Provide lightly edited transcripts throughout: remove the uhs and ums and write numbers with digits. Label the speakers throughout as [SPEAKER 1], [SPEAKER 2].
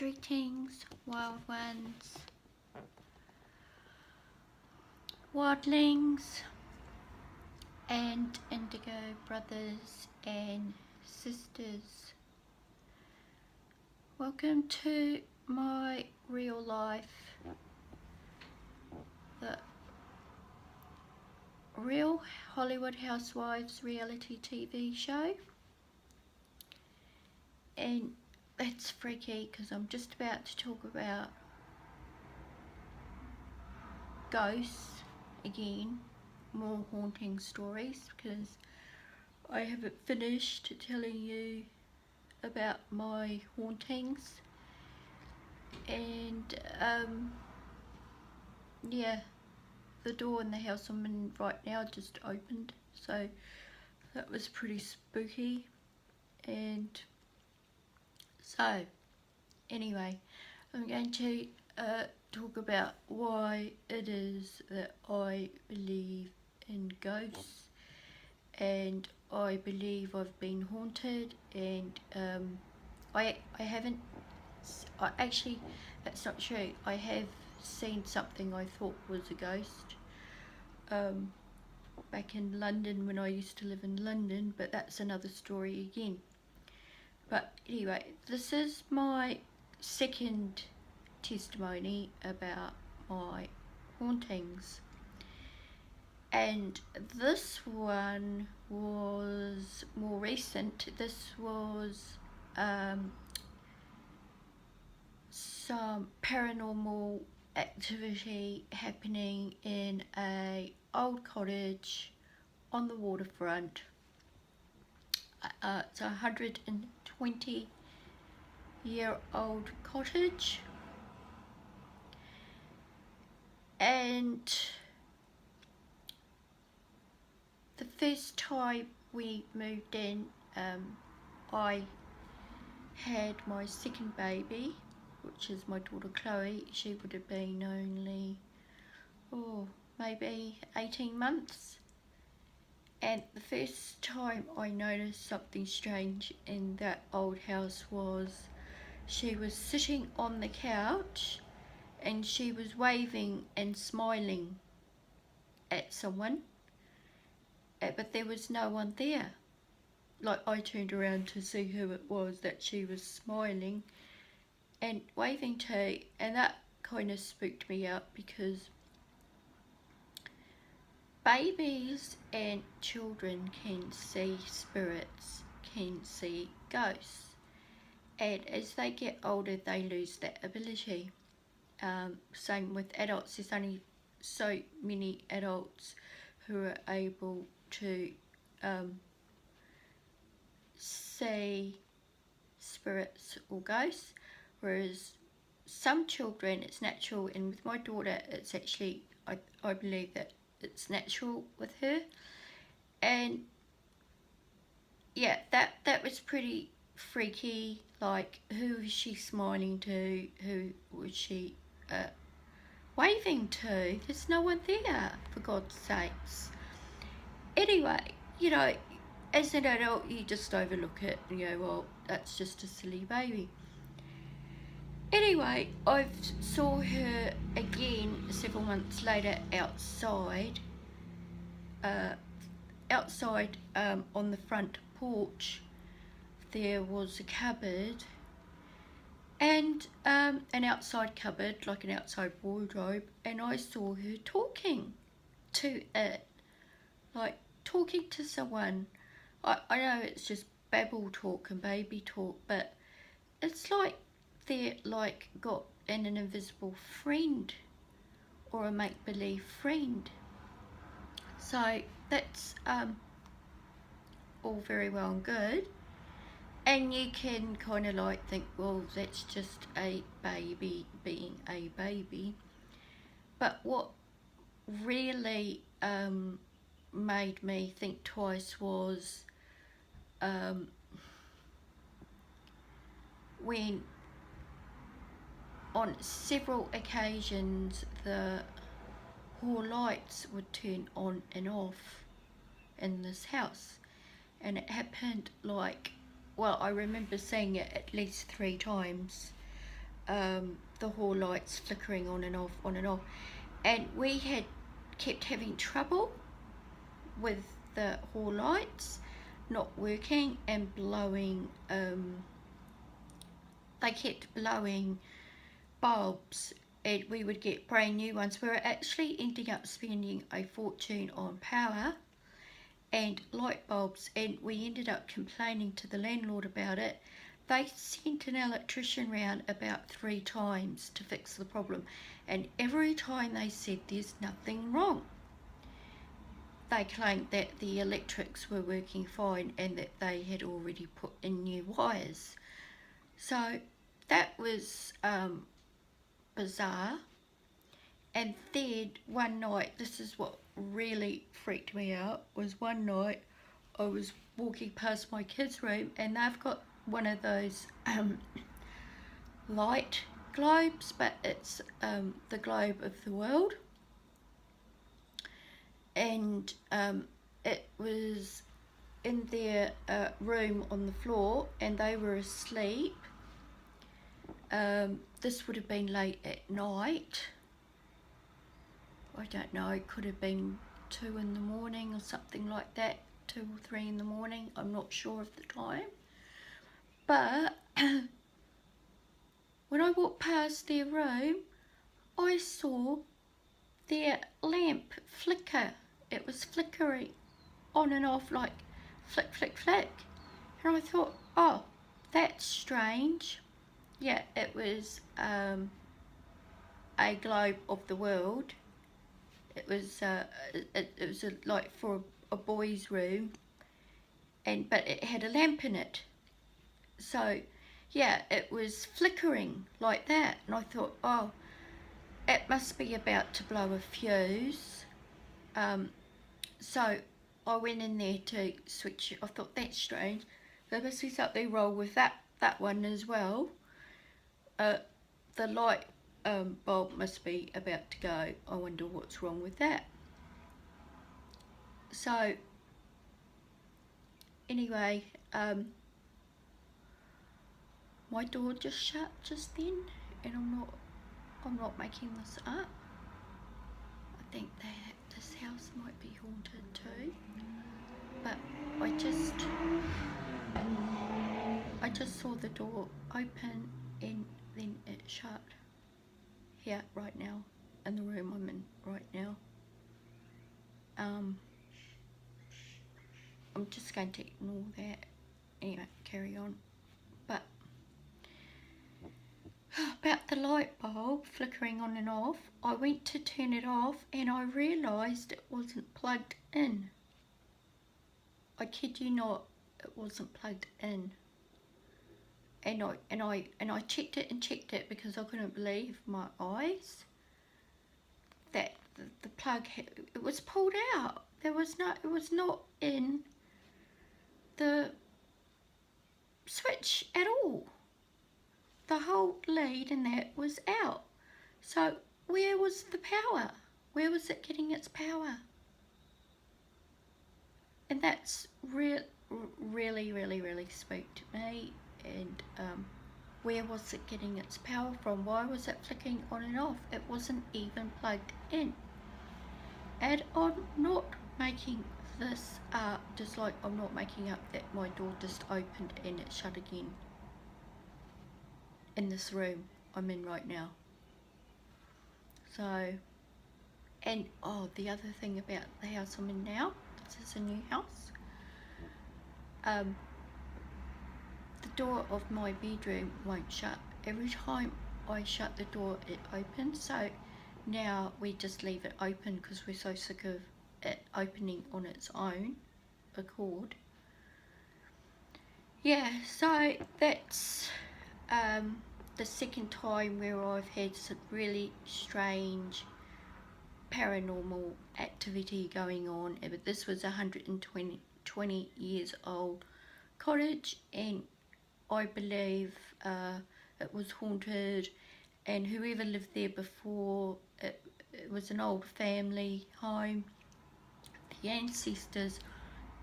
[SPEAKER 1] Greetings, wild ones, wildlings, and indigo brothers and sisters. Welcome to my real life, the Real Hollywood Housewives reality TV show. And that's freaky because I'm just about to talk about ghosts again, more haunting stories, because I haven't finished telling you about my hauntings. And yeah, the door in the house I'm in right now just opened, so that was pretty spooky. And so anyway, I'm going to talk about why it is that I believe in ghosts, and I believe I've been haunted. And I haven't, actually that's not true. I have seen something I thought was a ghost back in London when I used to live in London, but that's another story again. But anyway, this is my second testimony about my hauntings, and this one was more recent. This was some paranormal activity happening in a old cottage on the waterfront. It's a 120-year-old cottage, and the first time we moved in, I had my second baby, which is my daughter Chloe. She would have been only, maybe 18 months. And the first time I noticed something strange in that old house was she was sitting on the couch and she was waving and smiling at someone, but there was no one there. Like, I turned around to see who it was that she was smiling and waving to, and that kind of spooked me out, because babies and children can see spirits, can see ghosts, and as they get older they lose that ability. Same with adults. There's only so many adults who are able to see spirits or ghosts, whereas some children it's natural, and with my daughter it's actually, I believe that it's natural with her. And yeah, that was pretty freaky. Like, who was she smiling to? Who was she waving to? There's no one there, for God's sakes. Anyway, as an adult you just overlook it and go, well, that's just a silly baby. Anyway, I saw her again several months later outside, on the front porch. There was a cupboard, and an outside cupboard, like an outside wardrobe, and I saw her talking to it, like talking to someone. I know it's just babble talk and baby talk, but it's like they're like got an invisible friend or a make-believe friend. So that's all very well and good, and you can kind of like think, well, that's just a baby being a baby. But what really made me think twice was when on several occasions the hall lights would turn on and off in this house, and it happened like, well, I remember seeing it at least 3 times. the hall lights flickering on and off, on and off, and we had kept having trouble with the hall lights not working and blowing. They kept blowing bulbs, and we would get brand new ones. We were actually ending up spending a fortune on power and light bulbs, and we ended up complaining to the landlord about it. They sent an electrician round about 3 times to fix the problem, and every time they said there's nothing wrong. They claimed that the electrics were working fine and that they had already put in new wires. So that was bizarre. And then one night, this is what really freaked me out, was one night I was walking past my kids' room, and they've got one of those light globes, but it's the globe of the world, and it was in their room on the floor, and they were asleep. This would have been late at night. I don't know, it could have been 2 in the morning or something like that, 2 or 3 in the morning, I'm not sure of the time. But when I walked past their room, I saw their lamp flicker. It was flickering on and off, like flick, flick, flick. And I thought, oh, that's strange. Yeah, it was a globe of the world. It was like for a boy's room, but it had a lamp in it. So yeah, it was flickering like that, and I thought, oh, it must be about to blow a fuse. So I went in there to switch it. I thought, that's strange. There must be something wrong with that one as well. The light bulb must be about to go. I wonder what's wrong with that. So anyway, my door just shut just then, and I'm not making this up. I think that this house might be haunted too, but I just saw the door open and then it shut. Here right now, in the room I'm in right now. I'm just going to ignore that. Anyway, carry on. But about the light bulb flickering on and off, I went to turn it off and I realised it wasn't plugged in. I kid you not, it wasn't plugged in. And I checked it because I couldn't believe my eyes. That the plug it was pulled out. It was not in the switch at all. The whole lead in that was out. So where was the power? Where was it getting its power? And that's really spooked me. And where was it getting its power from? Why was it flicking on and off? It wasn't even plugged in. And I'm not making this up, just like I'm not making up that my door just opened and it shut again in this room I'm in right now. So, and oh, the other thing about the house I'm in now, this is a new house, the door of my bedroom won't shut. Every time I shut the door it opens, so now we just leave it open because we're so sick of it opening on its own accord. Yeah, so that's the second time where I've had some really strange paranormal activity going on. But this was 120 years old cottage, and I believe it was haunted, and whoever lived there before, it was an old family home. The ancestors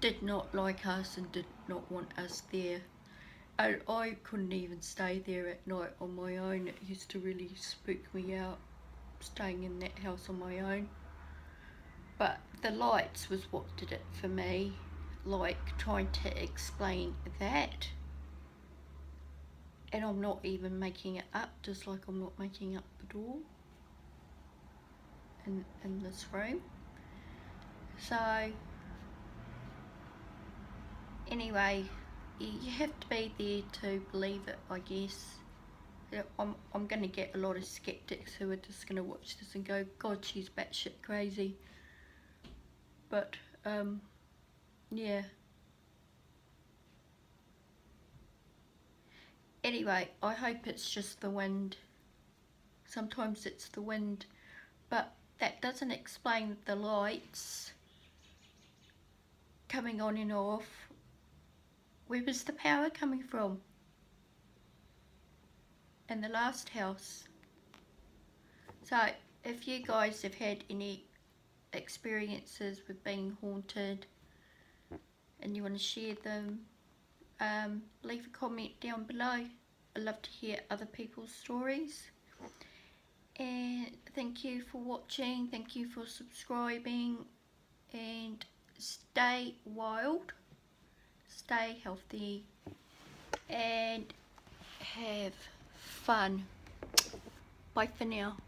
[SPEAKER 1] did not like us and did not want us there, And I couldn't even stay there at night on my own. It used to really spook me out, staying in that house on my own. But the lights was what did it for me, like trying to explain that. And I'm not even making it up, just like I'm not making up the door in this room. So anyway, you have to be there to believe it, I guess. I'm going to get a lot of skeptics who are just going to watch this and go, God, she's batshit crazy. But yeah. Anyway, I hope it's just the wind. Sometimes it's the wind, but that doesn't explain the lights coming on and off. Where was the power coming from in the last house? So if you guys have had any experiences with being haunted and you want to share them, leave a comment down below. I love to hear other people's stories. And thank you for watching, thank you for subscribing, and stay wild, stay healthy, and have fun. Bye for now.